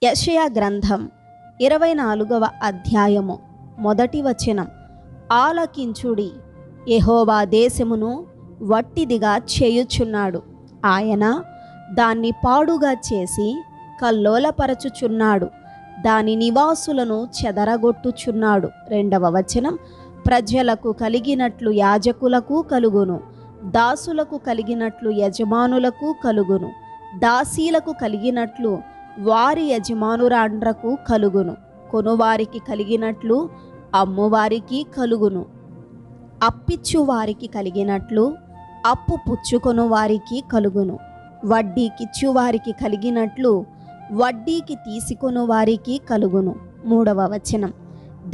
యెషయా గ్రంథం 24వ అధ్యాయము 1వ వచనం. ఆలకించుడి, యెహోవా దేశమును వట్టిదిగా చేయుచున్నాడు. ఆయన దాన్ని పాడుగా చేసి కల్లోలపరచుచున్నాడు. దాని నివాసులను చెదరగొట్టుచున్నాడు. 2వ వచనం. ప్రజలకు కలిగినట్లు యాజకులకు కలుగును, దాసులకు కలిగినట్లు యజమానులకు కలుగును, దాసీలకు కలిగినట్లు వారి యజమానురాండ్రకు కలుగును, కొనువారికి కలిగినట్లు అమ్మువారికి కలుగును, అప్పిచ్చువారికి కలిగినట్లు అప్పు పుచ్చుకొను వారికి కలుగును, వడ్డీకిచ్చువారికి కలిగినట్లు వడ్డీకి తీసుకొను వారికి కలుగును. 3వ వచనం.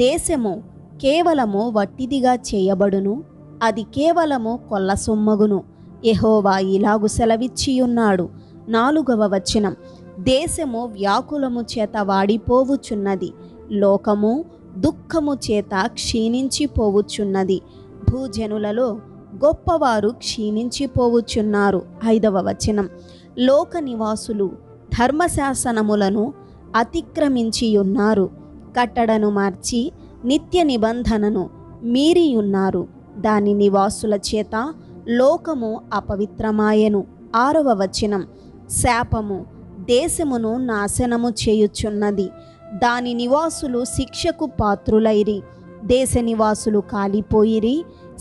దేశము కేవలము వట్టిదిగా చేయబడును, అది కేవలము కొల్ల సొమ్మగును, యెహోవా ఇలాగు సెలవిచ్చియున్నాడు. 4వ వచనం. దేశము వ్యాకులము చేత వాడిపోవుచున్నది, లోకము దుఃఖము చేత క్షీణించిపోవుచున్నది, భూజనులలో గొప్పవారు క్షీణించిపోవుచున్నారు. 5వ వచనం. లోక నివాసులు ధర్మశాసనములను అతిక్రమించియున్నారు, కట్టడను మార్చి నిత్య నిబంధనను మీరియున్నారు, దాని నివాసుల చేత లోకము అపవిత్రమాయెను. 6వ వచనం. శాపము దేశమును నాశనము చేయుచున్నది, దాని నివాసులు శిక్షకు పాత్రులైరి, దేశ నివాసులు కాలిపోయిరి,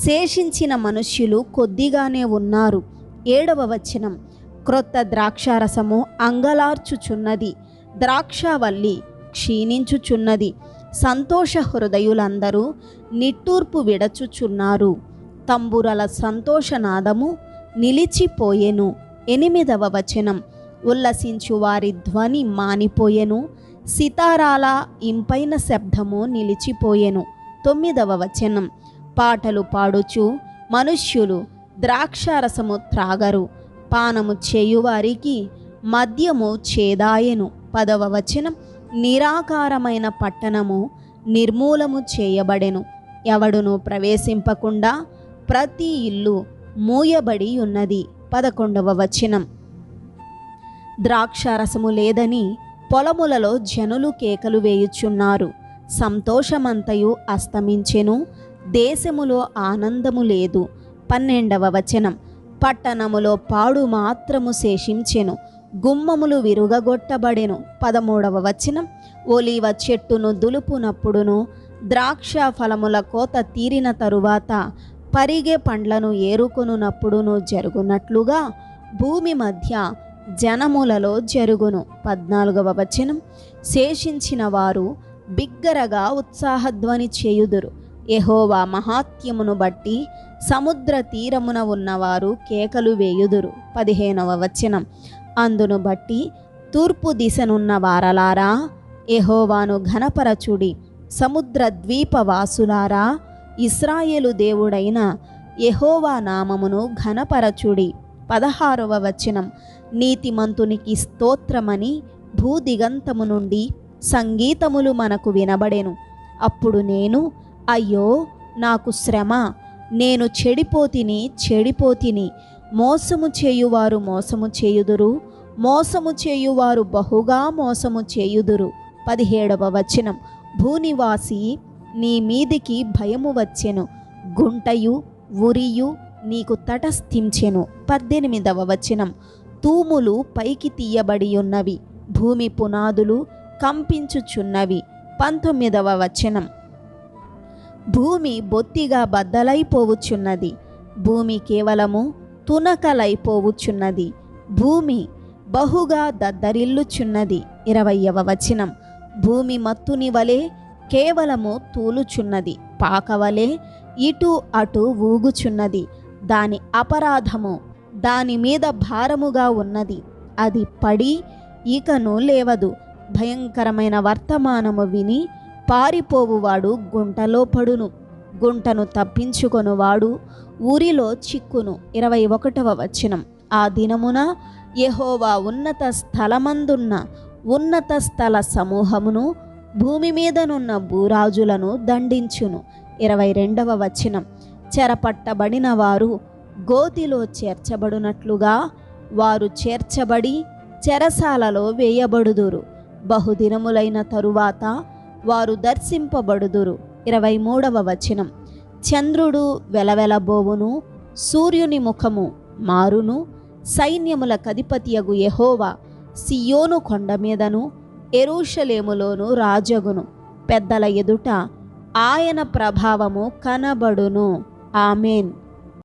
శేషించిన మనుష్యులు కొద్దిగానే ఉన్నారు. 7వ వచనం. క్రొత్త ద్రాక్షారసము అంగలార్చుచున్నది, ద్రాక్షావల్లి క్షీణించుచున్నది, సంతోష హృదయులందరూ నిట్టూర్పు విడచుచున్నారు, తంబురల సంతోషనాదము నిలిచిపోయెను. 8వ వచనం. ఉల్లసించు వారి ధ్వని మానిపోయెను, సితారాల ఇంపైన శబ్దము నిలిచిపోయెను. 9వ వచనం. పాటలు పాడుచు మనుష్యులు ద్రాక్షారసము త్రాగరు, పానము చేయువారికి మద్యము చేదాయెను. 10వ వచనం. నిరాకారమైన పట్టణము నిర్మూలము చేయబడెను, ఎవడును ప్రవేశింపకుండా ప్రతి ఇల్లు మూయబడి ఉన్నది. 11వ వచనం. ద్రాక్షారసము లేదని పొలములలో జనులు కేకలు వేయుచున్నారు, సంతోషమంతయు అస్తమించెను, దేశములో ఆనందము లేదు. 12వ వచనం. పట్టణములో పాడు మాత్రము శేషించెను, గుమ్మములు విరుగగొట్టబడెను. 13వ వచనం. ఒలీవ చెట్టును దులుపునప్పుడును ద్రాక్ష ఫలముల కోత తీరిన తరువాత పరిగే పండ్లను ఏరుకొనున్నప్పుడును జరుగునట్లుగా భూమి మధ్య జనములలో జరుగును. 14వ వచనం. శేషించిన వారు బిగ్గరగా ఉత్సాహధ్వని చేయుదురు, యెహోవా మహాత్యమును బట్టి సముద్ర తీరమున ఉన్నవారు కేకలు వేయుదురు. 15వ వచనం. అందును బట్టి తూర్పు దిశనున్న వారలారా యెహోవాను ఘనపరచుడి, సముద్ర ద్వీపవాసులారా ఇశ్రాయేలు దేవుడైన యెహోవా నామమును ఘనపరచుడి. 16వ వచనం. నీతిమంతునికి స్తోత్రమని భూదిగంతము నుండి సంగీతములు మనకు వినబడెను. అప్పుడు నేను, అయ్యో నాకు శ్రమ, నేను చెడిపోతిని, మోసము చేయువారు మోసము చేయుదురు, మోసము చేయువారు బహుగా మోసము చేయుదురు. 17వ వచనం. భూనివాసి నీ మీదికి భయము వచ్చెను, గుంటయు ఉరియు నీకు తటస్థించెను. 18వ వచనం. తూములు పైకి తీయబడి ఉన్నవి, భూమి పునాదులు కంపించుచున్నవి. 19వ వచనం. భూమి బొత్తిగా బద్దలైపోవుచున్నది, భూమి కేవలము తునకలైపోవుచున్నది, భూమి బహుగా దద్దరిల్లుచున్నది. 20వ వచనం. భూమి మత్తుని వలె కేవలము తూలుచున్నది, పాకవలే ఇటు అటు ఊగుచున్నది, దాని అపరాధము దాని మీద భారముగా ఉన్నది, అది పడి ఇకను లేవదు. భయంకరమైన వర్తమానము విని పారిపోవువాడు గుంటలో పడును, గుంటను తప్పించుకొనువాడు ఊరిలో చిక్కును. 21వ వచనం. ఆ దినమున యెహోవా ఉన్నత స్థలమందున్న ఉన్నత స్థల సమూహమును భూమి మీదనున్న భూరాజులను దండించును. 22వ వచనం. చెరపట్టబడిన వారు గోతిలో చేర్చబడినట్లుగా వారు చేర్చబడి చెరసాలలో వేయబడుదురు. బహుదినములైన తరువాత వారు దర్శింపబడుదురు. 23వ వచనం. చంద్రుడు వెలవెలబోవును, సూర్యుని ముఖము మారును, సైన్యముల కధిపతియగు యెహోవా సియోను కొండ మీదను యెరూషలేములోను రాజగును. పెద్దల ఎదుట ఆయన ప్రభావము కనబడును. ఆమేన్.